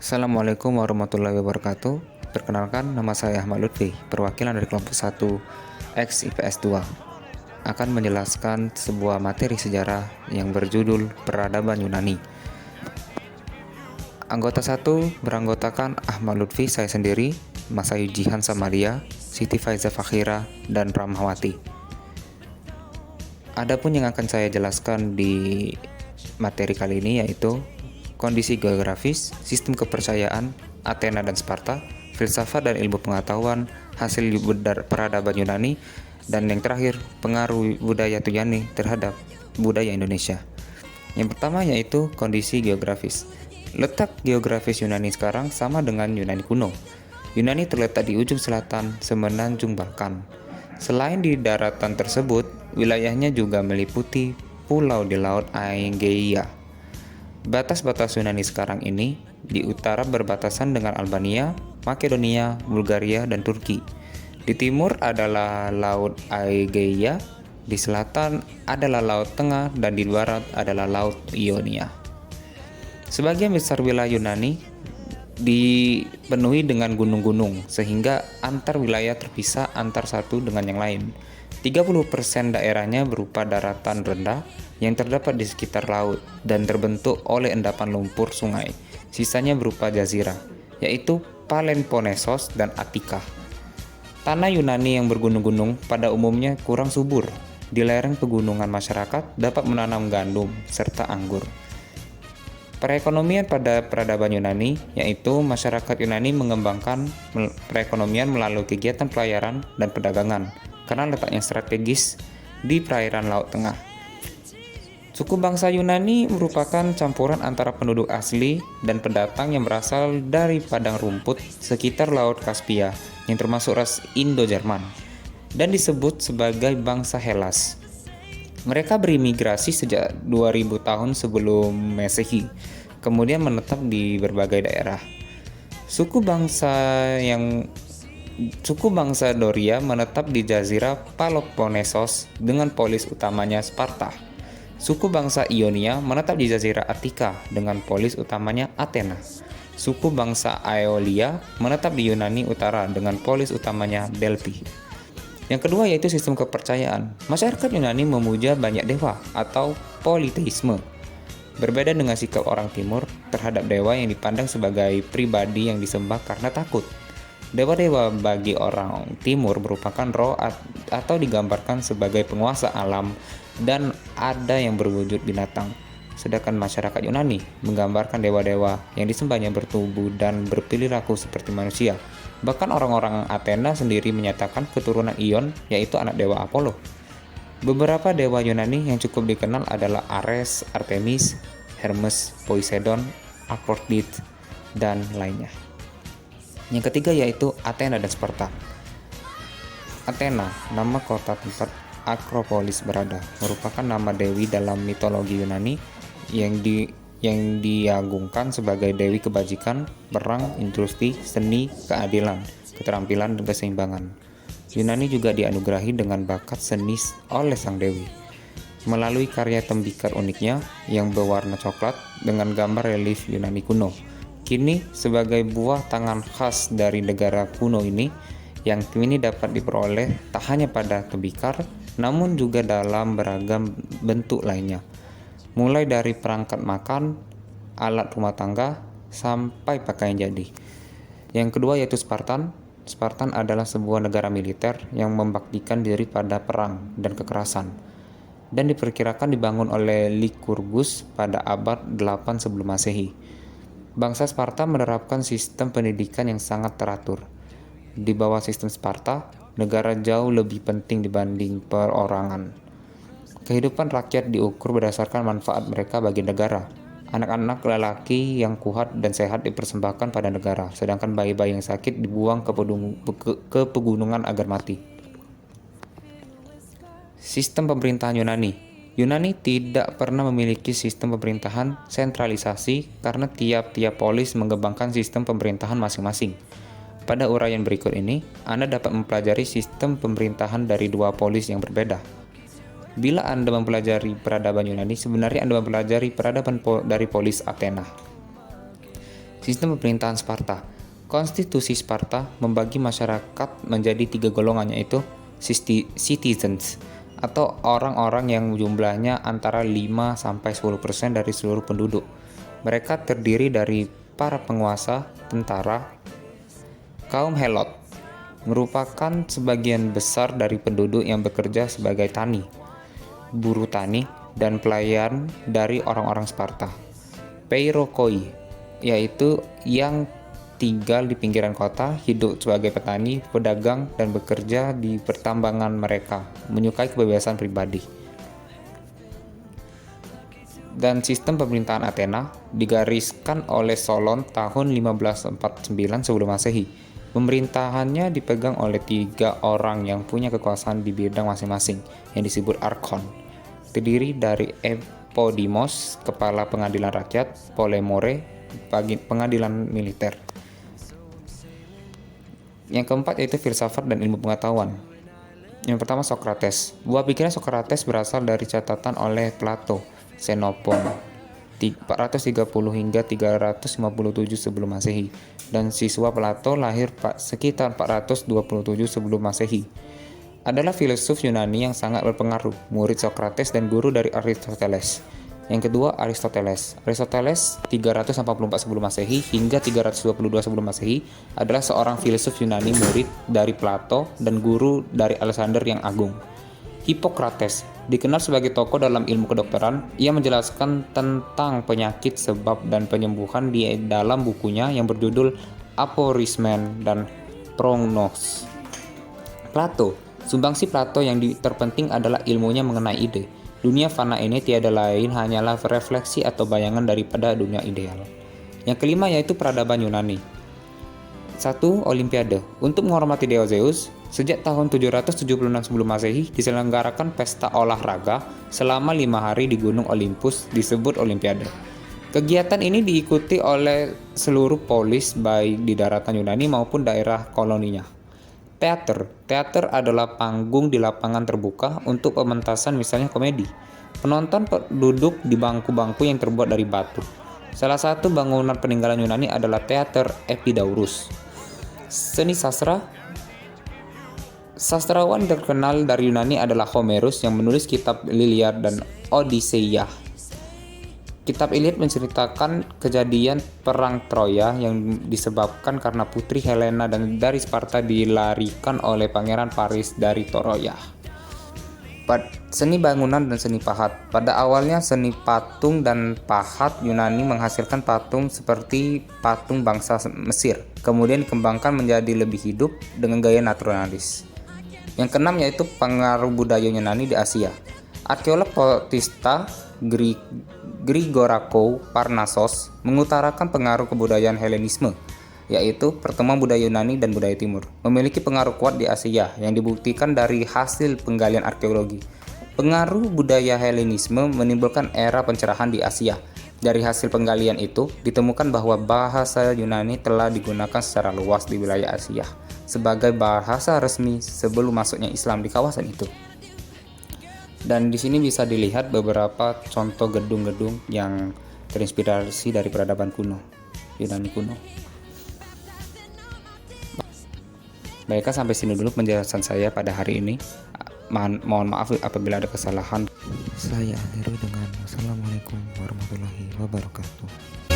Assalamualaikum warahmatullahi wabarakatuh. Perkenalkan, nama saya Ahmad Lutfi, perwakilan dari kelompok 1 X IPS 2. Akan menjelaskan sebuah materi sejarah yang berjudul Peradaban Yunani. Anggota 1 beranggotakan Ahmad Lutfi, saya sendiri, Masayu Jihan Samaria, Siti Faiza Fakhira, dan Ramawati. Adapun yang akan saya jelaskan di materi kali ini yaitu kondisi geografis, sistem kepercayaan, Athena dan Sparta, filsafat dan ilmu pengetahuan, hasil peradaban Yunani, dan yang terakhir, pengaruh budaya Yunani terhadap budaya Indonesia. Yang pertama yaitu kondisi geografis. Letak geografis Yunani sekarang sama dengan Yunani kuno. Yunani terletak di ujung selatan semenanjung Balkan. Selain di daratan tersebut, wilayahnya juga meliputi pulau di Laut Aegea. Batas-batas Yunani sekarang ini di utara berbatasan dengan Albania, Makedonia, Bulgaria, dan Turki. Di timur adalah Laut Aegea, di selatan adalah Laut Tengah, dan di barat adalah Laut Ionia. Sebagian besar wilayah Yunani dipenuhi dengan gunung-gunung, sehingga antar wilayah terpisah antar satu dengan yang lain. 30% daerahnya berupa daratan rendah yang terdapat di sekitar laut dan terbentuk oleh endapan lumpur sungai. Sisanya berupa jazirah, yaitu Peloponnesos dan Attika. Tanah Yunani yang bergunung-gunung pada umumnya kurang subur. Di lereng pegunungan masyarakat dapat menanam gandum serta anggur. Perekonomian pada peradaban Yunani, yaitu masyarakat Yunani mengembangkan perekonomian melalui kegiatan pelayaran dan perdagangan karena letaknya strategis di perairan Laut Tengah. Suku bangsa Yunani merupakan campuran antara penduduk asli dan pendatang yang berasal dari padang rumput sekitar Laut Kaspia yang termasuk ras Indo-Jerman dan disebut sebagai bangsa Hellas. Mereka berimigrasi sejak 2000 tahun sebelum Masehi, kemudian menetap di berbagai daerah. Suku bangsa Doria menetap di Jazirah Peloponnesos dengan polis utamanya Sparta. Suku bangsa Ionia menetap di Jazirah Attika dengan polis utamanya Athena. Suku bangsa Aeolia menetap di Yunani Utara dengan polis utamanya Delphi. Yang kedua yaitu sistem kepercayaan. Masyarakat Yunani memuja banyak dewa atau politeisme. Berbeda dengan sikap orang timur terhadap dewa yang dipandang sebagai pribadi yang disembah karena takut. Dewa-dewa bagi orang timur merupakan roh atau digambarkan sebagai penguasa alam dan ada yang berwujud binatang. Sedangkan masyarakat Yunani menggambarkan dewa-dewa yang disembahnya bertubuh dan berperilaku seperti manusia. Bahkan orang-orang Athena sendiri menyatakan keturunan Ion, yaitu anak dewa Apollo. Beberapa dewa Yunani yang cukup dikenal adalah Ares, Artemis, Hermes, Poseidon, Aphrodite, dan lainnya. Yang ketiga yaitu Athena dan Sparta. Athena, nama kota tempat Akropolis berada, merupakan nama dewi dalam mitologi Yunani yang diagungkan sebagai dewi kebajikan, perang, industri, seni, keadilan, keterampilan, dan keseimbangan. Yunani juga dianugerahi dengan bakat seni oleh sang dewi melalui karya tembikar uniknya yang berwarna coklat dengan gambar relief Yunani kuno. Kini sebagai buah tangan khas dari negara kuno ini, yang kini dapat diperoleh tak hanya pada tembikar, namun juga dalam beragam bentuk lainnya. Mulai dari perangkat makan, alat rumah tangga, sampai pakaian jadi. Yang kedua yaitu Spartan. Spartan adalah sebuah negara militer yang membaktikan diri pada perang dan kekerasan, dan diperkirakan dibangun oleh Lycurgus pada abad 8 sebelum Masehi. Bangsa Sparta menerapkan sistem pendidikan yang sangat teratur. Di bawah sistem Sparta, negara jauh lebih penting dibanding perorangan. Kehidupan rakyat diukur berdasarkan manfaat mereka bagi negara. Anak-anak lelaki yang kuat dan sehat dipersembahkan pada negara, sedangkan bayi-bayi yang sakit dibuang ke pegunungan agar mati. Sistem pemerintahan Yunani. Yunani tidak pernah memiliki sistem pemerintahan sentralisasi karena tiap-tiap polis mengembangkan sistem pemerintahan masing-masing. Pada uraian berikut ini, Anda dapat mempelajari sistem pemerintahan dari dua polis yang berbeda. Bila Anda mempelajari peradaban Yunani, sebenarnya Anda mempelajari peradaban dari polis Athena. Sistem pemerintahan Sparta. Konstitusi Sparta membagi masyarakat menjadi 3 golongan, yaitu citizens atau orang-orang yang jumlahnya antara 5-10% dari seluruh penduduk. Mereka terdiri dari para penguasa, tentara, kaum helot, merupakan sebagian besar dari penduduk yang bekerja sebagai tani, buruh tani, dan pelayan dari orang-orang Sparta. Peirokoi, yaitu yang tinggal di pinggiran kota, hidup sebagai petani, pedagang, dan bekerja di pertambangan. Mereka menyukai kebebasan pribadi. Dan sistem pemerintahan Athena digariskan oleh Solon tahun 1549 sebelum Masehi. Pemerintahannya dipegang oleh 3 orang yang punya kekuasaan di bidang masing-masing, yang disebut Archon. Terdiri dari Epodimos, kepala pengadilan rakyat, Polemore, pengadilan militer. Yang keempat yaitu filsafat dan ilmu pengetahuan. Yang pertama Socrates. Buah pikiran Socrates berasal dari catatan oleh Plato, Xenophon 430 hingga 357 sebelum Masehi, dan siswa Plato lahir sekitar 427 sebelum Masehi. Adalah filsuf Yunani yang sangat berpengaruh, murid Socrates dan guru dari Aristoteles. Yang kedua, Aristoteles. Aristoteles 344 sebelum Masehi hingga 322 sebelum Masehi adalah seorang filsuf Yunani, murid dari Plato dan guru dari Alexander yang Agung. Hippocrates dikenal sebagai tokoh dalam ilmu kedokteran. Ia menjelaskan tentang penyakit, sebab, dan penyembuhan di dalam bukunya yang berjudul Aphorismen dan Prognos. Plato. Sumbangsi Plato yang terpenting adalah ilmunya mengenai ide. Dunia fana ini tiada lain hanyalah refleksi atau bayangan daripada dunia ideal. Yang kelima yaitu peradaban Yunani. 1. Olimpiade. Untuk menghormati dewa Zeus, sejak tahun 776 sebelum Masehi diselenggarakan pesta olahraga selama 5 hari di Gunung Olympus, disebut Olimpiade. Kegiatan ini diikuti oleh seluruh polis baik di daratan Yunani maupun daerah koloninya. Teater. Teater adalah panggung di lapangan terbuka untuk pementasan misalnya komedi. Penonton duduk di bangku-bangku yang terbuat dari batu. Salah satu bangunan peninggalan Yunani adalah Teater Epidaurus. Seni sastra. Sastrawan terkenal dari Yunani adalah Homerus yang menulis kitab Iliad dan Odisseia. Kitab Iliad menceritakan kejadian perang Troya yang disebabkan karena putri Helena dan dari Sparta dilarikan oleh pangeran Paris dari Troya. Seni bangunan dan seni pahat. Pada awalnya seni patung dan pahat Yunani menghasilkan patung seperti patung bangsa Mesir. Kemudian dikembangkan menjadi lebih hidup dengan gaya naturalis. Yang keenam yaitu pengaruh budaya Yunani di Asia. Arkeolog Bautista Grigorakos Parnassos mengutarakan pengaruh kebudayaan Helenisme, yaitu pertemuan budaya Yunani dan budaya Timur, memiliki pengaruh kuat di Asia yang dibuktikan dari hasil penggalian arkeologi. Pengaruh budaya Helenisme menimbulkan era pencerahan di Asia. Dari hasil penggalian itu, ditemukan bahwa bahasa Yunani telah digunakan secara luas di wilayah Asia sebagai bahasa resmi sebelum masuknya Islam di kawasan itu. Dan di sini bisa dilihat beberapa contoh gedung-gedung yang terinspirasi dari peradaban kuno, Yunani kuno. Baiklah, sampai sini dulu penjelasan saya pada hari ini. Mohon maaf apabila ada kesalahan. Saya akhiri dengan wassalamualaikum warahmatullahi wabarakatuh.